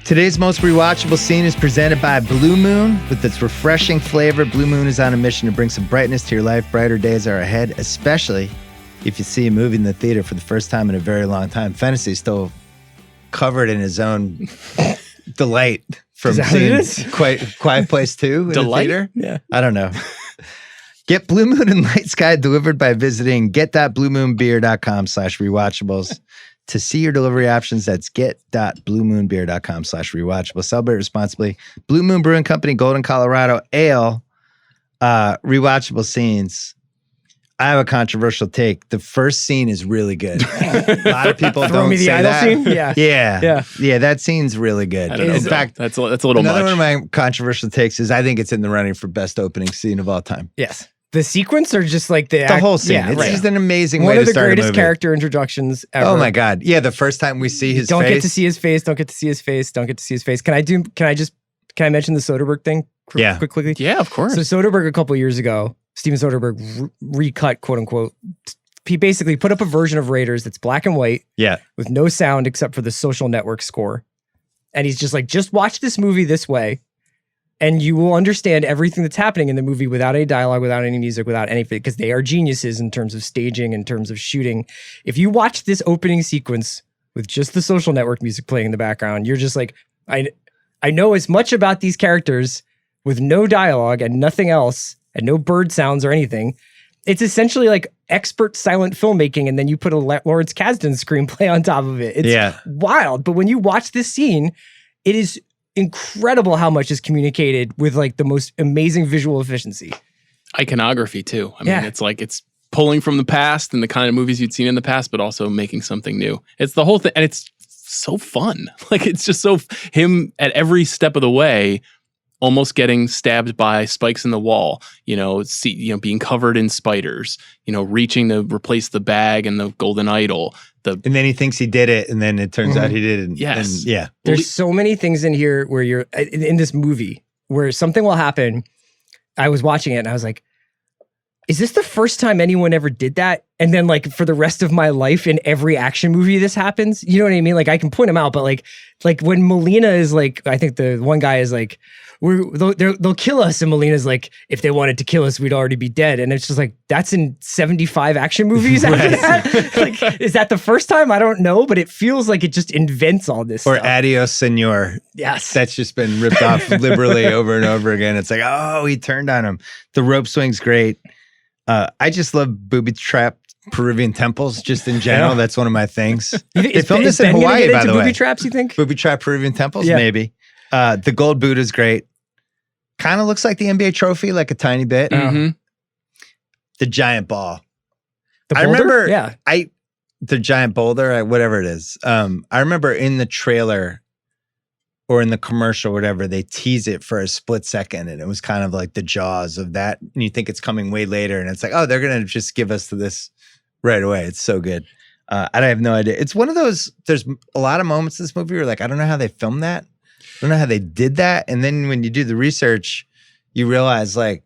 Today's most rewatchable scene is presented by Blue Moon. With its refreshing flavor, Blue Moon is on a mission to bring some brightness to your life. Brighter days are ahead, especially if you see a movie in the theater for the first time in a very long time. Fennessey is still covered in his own delight from seeing Quiet Place 2 in the theater. Yeah. I don't know. Get Blue Moon and Light Sky delivered by visiting get.bluemoonbeer.com/rewatchables. To see your delivery options, that's get.bluemoonbeer.com/rewatchable. Celebrate responsibly. Blue Moon Brewing Company, Golden, Colorado. Ale. Rewatchable scenes. I have a controversial take. The first scene is really good. A lot of people Throw don't me the say idol that. scene? Yeah, that scene's really good. I don't know. In fact, that's a little another much. one of my controversial takes is I think it's in the running for best opening scene of all time. Yes. The sequence or just like The whole scene. Yeah, it's right. just an amazing One way of to the start a greatest movie. character introductions ever. Oh my God. Yeah, the first time we see his Don't face. get to see his face. Don't get to see his face. Don't get to see his face. Can I mention the Soderbergh thing quickly? Yeah, of course. So Soderbergh a couple years ago, Steven Soderbergh recut, quote unquote. He basically put up a version of Raiders that's black and white with no sound except for the Social Network score. And he's just like, just watch this movie this way and you will understand everything that's happening in the movie without any dialogue, without any music, without anything, because they are geniuses in terms of staging, in terms of shooting. If you watch this opening sequence with just the Social Network music playing in the background, you're just like, I know as much about these characters with no dialogue and nothing else and no bird sounds or anything. It's essentially like expert silent filmmaking, and then you put a Lawrence Kasdan screenplay on top of it. It's wild. But when you watch this scene, it is incredible how much is communicated with like the most amazing visual efficiency. Iconography too. I mean, it's like it's pulling from the past and the kind of movies you'd seen in the past, but also making something new. It's the whole thing, and it's so fun. Like it's just so him at every step of the way, almost getting stabbed by spikes in the wall. Being covered in spiders. Reaching to replace the bag and the golden idol. And then he thinks he did it, and then it turns out he didn't. Yes. There's so many things in here where you're in this movie where something will happen. I was watching it and I was like, is this the first time anyone ever did that? And then like for the rest of my life in every action movie this happens, you know what I mean? Like I can point them out, but like when Melina is like, I think the one guy is like, they'll kill us. And Melina's like, if they wanted to kill us, we'd already be dead. And it's just like, that's in 75 action movies after that. Like, is that the first time? I don't know, but it feels like it just invents all this Or stuff. Adios, Senor. Yes. That's just been ripped off liberally over and over again. It's like, oh, he turned on him. The rope swing's great. I just love booby-trapped Peruvian temples just in general. Yeah. That's one of my things. They filmed this in Hawaii, by the way. Booby traps, you think? Booby-trapped Peruvian temples? Yeah. Maybe. The gold Buddha's great. Kind of looks like the NBA trophy, like a tiny bit. Mm-hmm. The giant ball. The I boulder? remember the giant boulder, whatever it is. I remember in the trailer or in the commercial, whatever, they tease it for a split second, and it was kind of like the jaws of that. And you think it's coming way later, and it's like, oh, they're gonna just give us this right away. It's so good. I have no idea. It's one of those. There's a lot of moments in this movie where you're like, I don't know how they filmed that. I don't know how they did that. And then when you do the research, you realize like,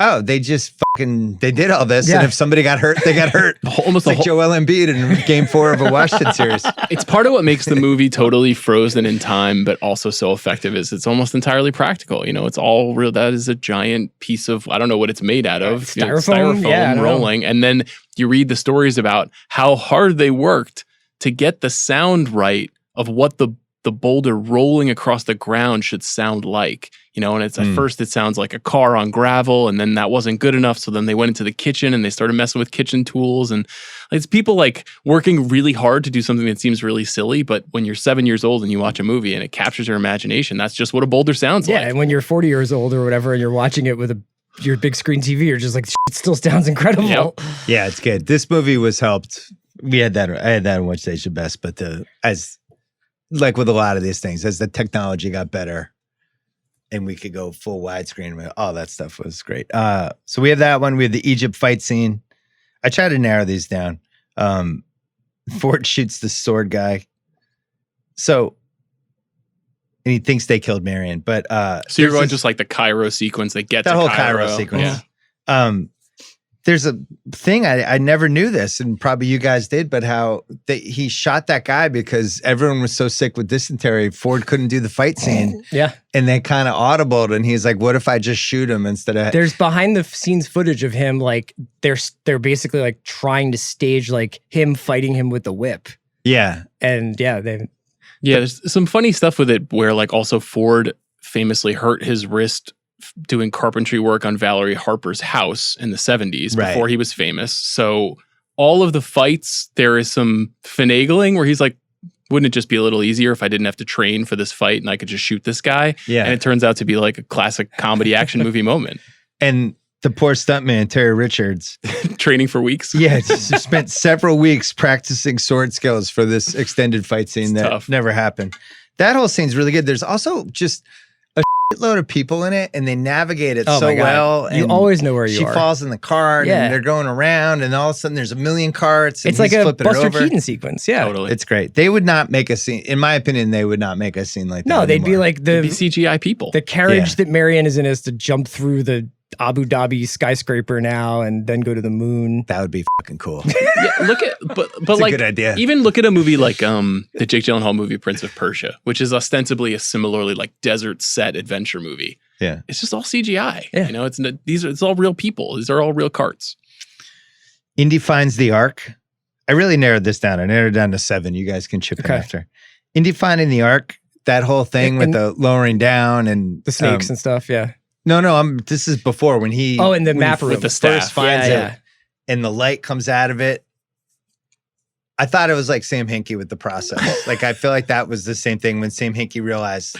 oh, they did all this. And if somebody got hurt, they got hurt. Almost like Joel Embiid in Game 4 of a Washington series. It's part of what makes the movie totally frozen in time, but also so effective is it's almost entirely practical. It's all real. That is a giant piece of, I don't know what it's made out of. Styrofoam rolling. And then you read the stories about how hard they worked to get the sound right of what the boulder rolling across the ground should sound like, and it's at first it sounds like a car on gravel, and then that wasn't good enough. So then they went into the kitchen and they started messing with kitchen tools, and it's people like working really hard to do something that seems really silly. But when you're 7 years old and you watch a movie and it captures your imagination, that's just what a boulder sounds like. Yeah. And when you're 40 years old or whatever, and you're watching it with your big screen TV, you're just like, it still sounds incredible. Yep. Yeah, it's good. This movie was helped. I had that on Which Station Best, but like with a lot of these things, as the technology got better and we could go full widescreen, all that stuff was great. So we have that one. We have the Egypt fight scene. I try to narrow these down. Ford shoots the sword guy. And he thinks they killed Marion. But so you're going just like the Cairo sequence. They get that to whole Cairo sequence. Yeah. There's a thing I never knew this, and probably you guys did, but how he shot that guy because everyone was so sick with dysentery. Ford couldn't do the fight scene. Yeah. And they kind of audibled, and he's like, what if I just shoot him instead of... There's behind the scenes footage of him, like, they're basically like trying to stage like him fighting him with the whip. Yeah. And yeah, there's some funny stuff with it where like also Ford famously hurt his wrist doing carpentry work on Valerie Harper's house in the 70s before he was famous. So all of the fights, there is some finagling where he's like, wouldn't it just be a little easier if I didn't have to train for this fight and I could just shoot this guy? Yeah. And it turns out to be like a classic comedy action movie moment. And the poor stuntman, Terry Richards. Training for weeks. Yeah, just spent several weeks practicing sword skills for this extended fight scene that never happened. That whole scene's really good. There's also just a shitload of people in it, and they navigate it so well. And you always know where you are. She falls in the cart, and they're going around, and all of a sudden there's a million carts. And it's like a Buster Keaton sequence. Yeah, totally. It's great. They would not make a scene, in my opinion. They would not make a scene like that. No, they'd be like they'd be CGI people. The carriage that Marianne is in is to jump through the Abu Dhabi skyscraper now and then go to the moon. That would be fucking cool. Yeah, look at but like a good idea. Even look at a movie like the Jake Gyllenhaal movie Prince of Persia, which is ostensibly a similarly like desert set adventure movie. Yeah, it's just all CGI. Yeah. You know, it's all real people. These are all real carts. Indy finds the Ark. I really narrowed this down. I narrowed it down to 7. You guys can chip in after. Indy finding the Ark. That whole thing with the lowering down and the snakes and stuff. Yeah. No. This is before when he in the map room with the staff first finds it, and the light comes out of it. I thought it was like Sam Hinkie with the process. Like I feel like that was the same thing when Sam Hinkie realized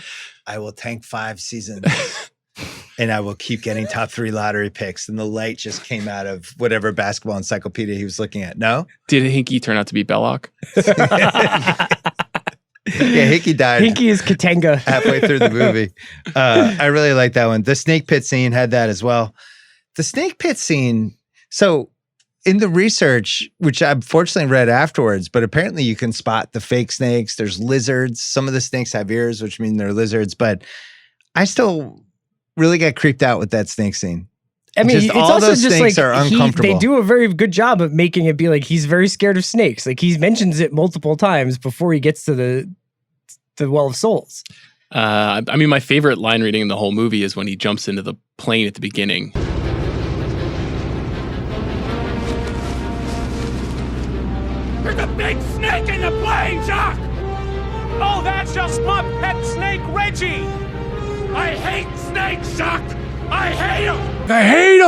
I will tank 5 seasons and I will keep getting top 3 lottery picks. And the light just came out of whatever basketball encyclopedia he was looking at. No, did Hinkie turn out to be Belloc? Yeah, Hickey died. Hinkie is Katenga halfway through the movie. I really like that one. The snake pit scene had that as well. The snake pit scene. So in the research, which I fortunately read afterwards, but apparently you can spot the fake snakes. There's lizards. Some of the snakes have ears, which mean they're lizards. But I still really got creeped out with that snake scene. I mean, it's all also those just snakes like are uncomfortable. They do a very good job of making it be like he's very scared of snakes. Like he mentions it multiple times before he gets to the Well of Souls. I mean, my favorite line reading in the whole movie is when he jumps into the plane at the beginning. There's a big snake in the plane, Jock! Oh, that's just my pet snake, Reggie! I hate snakes, Jock! I hate them! I hate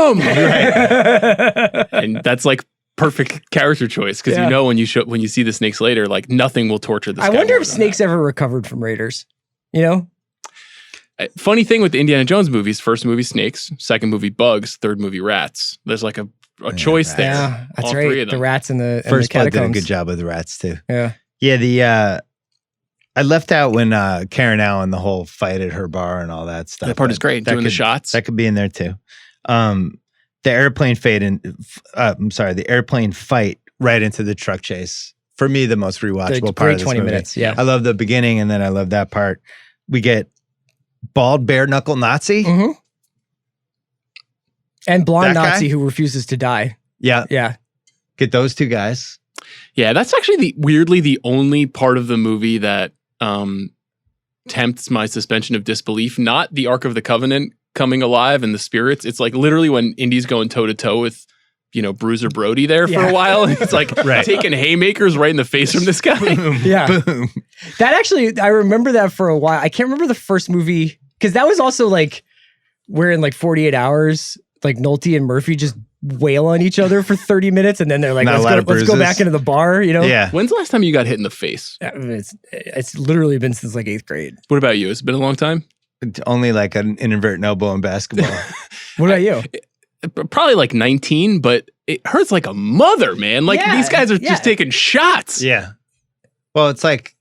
them! And that's like perfect character choice because you know when you see the snakes later, like nothing will torture this guy. I wonder if snakes ever recovered from raiders. You know? Funny thing with the Indiana Jones movies, first movie snakes, second movie bugs, third movie rats. There's like a choice there. Yeah, that's all right. 3 of them. The rats and the First Blood catacombs. did a good job with the rats too. Yeah. Yeah, I left out when Karen Allen, the whole fight at her bar and all that stuff. That part is great. Doing the shots. That could be in there too. The airplane the airplane fight right into the truck chase. For me, the most rewatchable part of this 20 movie. minutes, yeah. I love the beginning and then I love that part. We get bald bare knuckle Nazi. Mm-hmm. And blonde That guy? Nazi who refuses to die. Yeah. Yeah. Get those 2 guys. Yeah, that's actually weirdly the only part of the movie that tempts my suspension of disbelief. Not the Ark of the Covenant coming alive and the spirits. It's like literally when Indy's going toe to toe with, Bruiser Brody there for a while. And it's like taking haymakers right in the face from this guy. Boom, Yeah. boom. That actually, I remember that for a while. I can't remember the first movie because that was also like where in like 48 Hours, like Nolte and Murphy just wail on each other for 30 minutes and then they're like, let's go back into the bar, Yeah. When's the last time you got hit in the face? It's literally been since like 8th grade. What about you? Has it been a long time? Only like an inadvertent elbow in basketball. What about you? Probably like 19, but it hurts like a mother, man. Like these guys are just taking shots. Yeah. Well, it's like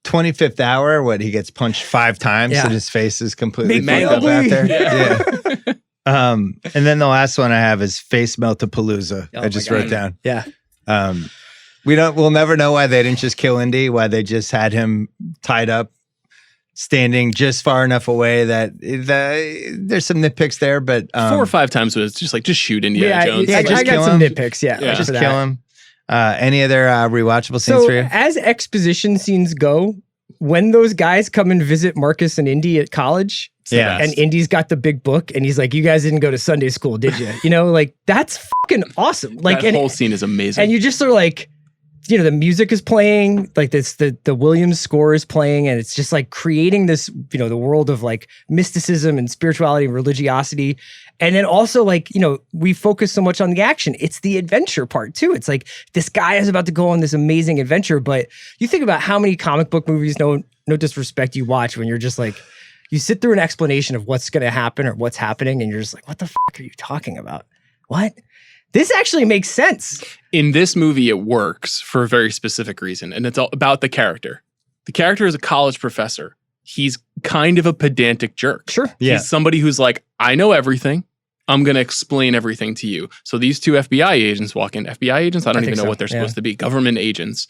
25th hour when he gets punched 5 times and his face is completely fucked up out there. Yeah. And then the last one I have is Face Meltapalooza. I just wrote down. Yeah. We'll never know why they didn't just kill Indy, why they just had him tied up standing just far enough away that there's some nitpicks there, but 4 or 5 times was just shoot Indiana Jones. I got some nitpicks. Yeah, just kill him. Any other rewatchable scenes for you? As exposition scenes go, when those guys come and visit Marcus and Indy at college, and Indy's got the big book, and he's like, "You guys didn't go to Sunday school, did you?" That's fucking awesome. That whole scene is amazing. And you just sort of the music is playing, the Williams score is playing, and it's just creating this, the world of mysticism and spirituality and religiosity. And then also we focus so much on the action. It's the adventure part too. It's this guy is about to go on this amazing adventure, but you think about how many comic book movies, no disrespect, you watch when you're just you sit through an explanation of what's going to happen or what's happening, and you're just what the fuck are you talking about? What? This actually makes sense. In this movie, it works for a very specific reason, and it's all about the character. The character is a college professor. He's kind of a pedantic jerk. Sure. Yeah. He's somebody who's I know everything. I'm going to explain everything to you. So these 2 FBI agents walk in. FBI agents? I don't even know what they're supposed to be. Government agents.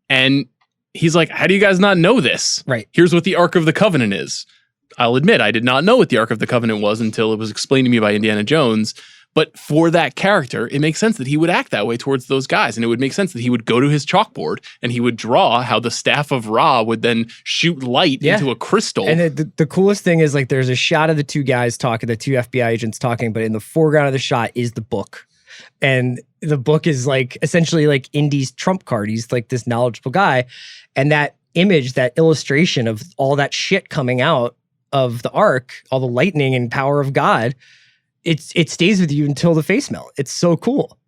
And he's like, how do you guys not know this? Right. Here's what the Ark of the Covenant is. I'll admit, I did not know what the Ark of the Covenant was until it was explained to me by Indiana Jones. But for that character, it makes sense that he would act that way towards those guys. And it would make sense that he would go to his chalkboard and he would draw how the staff of Ra would then shoot light into a crystal. And the coolest thing is there's a shot of the 2 guys talking, the 2 FBI agents talking, but in the foreground of the shot is the book. And the book is essentially Indy's trump card. He's this knowledgeable guy. And that image, that illustration of all that shit coming out of the Ark, all the lightning and power of God, it stays with you until the face melt. It's so cool.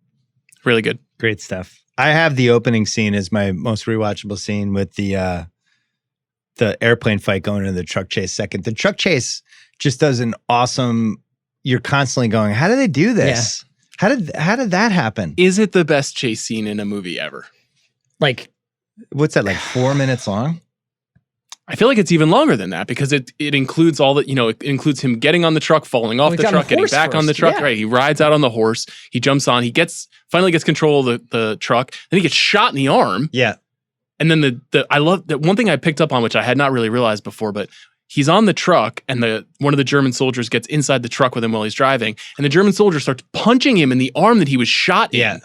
Really good. Great stuff. I have the opening scene as my most rewatchable scene with the airplane fight going into the truck chase second. The truck chase just does an awesome, you're constantly going, how do they do this? Yeah. How did that happen? Is it the best chase scene in a movie ever? What's that, 4 minutes long? I feel like it's even longer than that because it includes all that, it includes him getting on the truck, falling off the truck, getting back on the truck. Yeah. Right. He rides out on the horse. He jumps on. He finally gets control of the truck. Then he gets shot in the arm. Yeah. And then I love that one thing I picked up on, which I had not really realized before, but he's on the truck and one of the German soldiers gets inside the truck with him while he's driving. And the German soldier starts punching him in the arm that he was shot in. Yeah.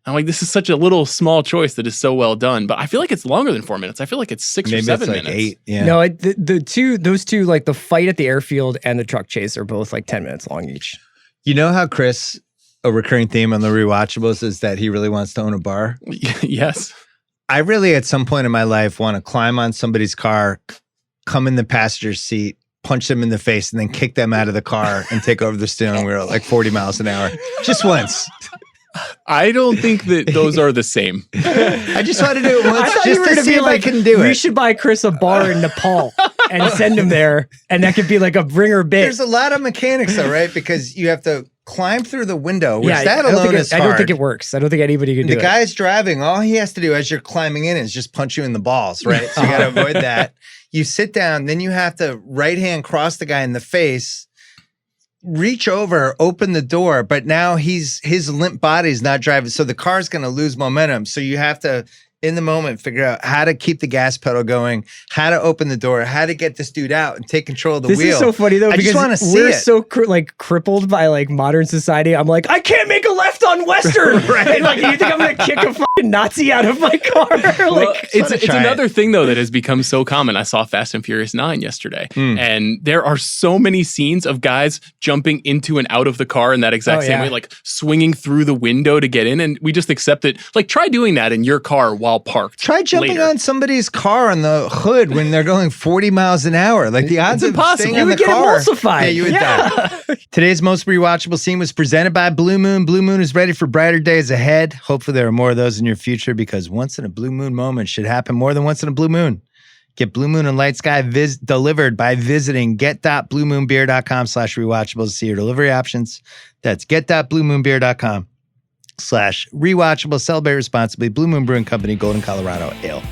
I'm this is such a little small choice that is so well done, but I feel like it's longer than 4 minutes. I feel like it's 6 or 7 minutes. 8. Yeah. No, those two, the fight at the airfield and the truck chase are both 10 minutes long each. You know how Chris, a recurring theme on the Rewatchables is that he really wants to own a bar? Yes. I really, at some point in my life, want to climb on somebody's car, come in the passenger seat, punch them in the face, and then kick them out of the car and take over the steering wheel at 40 miles an hour. Just once. I don't think that those are the same. I just want to do it once just to see if I can do it. We should buy Chris a bar in Nepal and send him there, and that could be a ringer bit. There's a lot of mechanics though, right? Because you have to climb through the window, which that alone is hard. I don't think it works. I don't think anybody can do it. The guy's driving, all he has to do as you're climbing in is just punch you in the balls, right? So you got to avoid that. You sit down, then you have to right hand cross the guy in the face, reach over, open the door, but now his limp body's not driving, so the car's going to lose momentum. So you have to, in the moment, figure out how to keep the gas pedal going, how to open the door, how to get this dude out and take control of the wheel. This is so funny though, because we're so crippled by modern society. I'm I can't make a left on Western, right? You think I'm going to kick a fucking Nazi out of my car? It's another thing though that has become so common. I saw Fast and Furious 9 yesterday, and there are so many scenes of guys jumping into and out of the car in that exact same way, swinging through the window to get in, and we just accept it. Try doing that in your car while parked. Try jumping on somebody's car on the hood when they're going 40 miles an hour. The odds of staying in the car. Emulsified. Yeah, you would die. Today's most rewatchable scene was presented by Blue Moon. Blue Moon is ready for brighter days ahead. Hopefully there are more of those in your future, because once in a blue moon moment should happen more than once in a blue moon. Get Blue Moon and Light Sky delivered by visiting get.bluemoonbeer.com/rewatchables to see your delivery options. That's get.bluemoonbeer.com/rewatchable. Celebrate responsibly. Blue Moon Brewing Company, Golden, Colorado. Ale.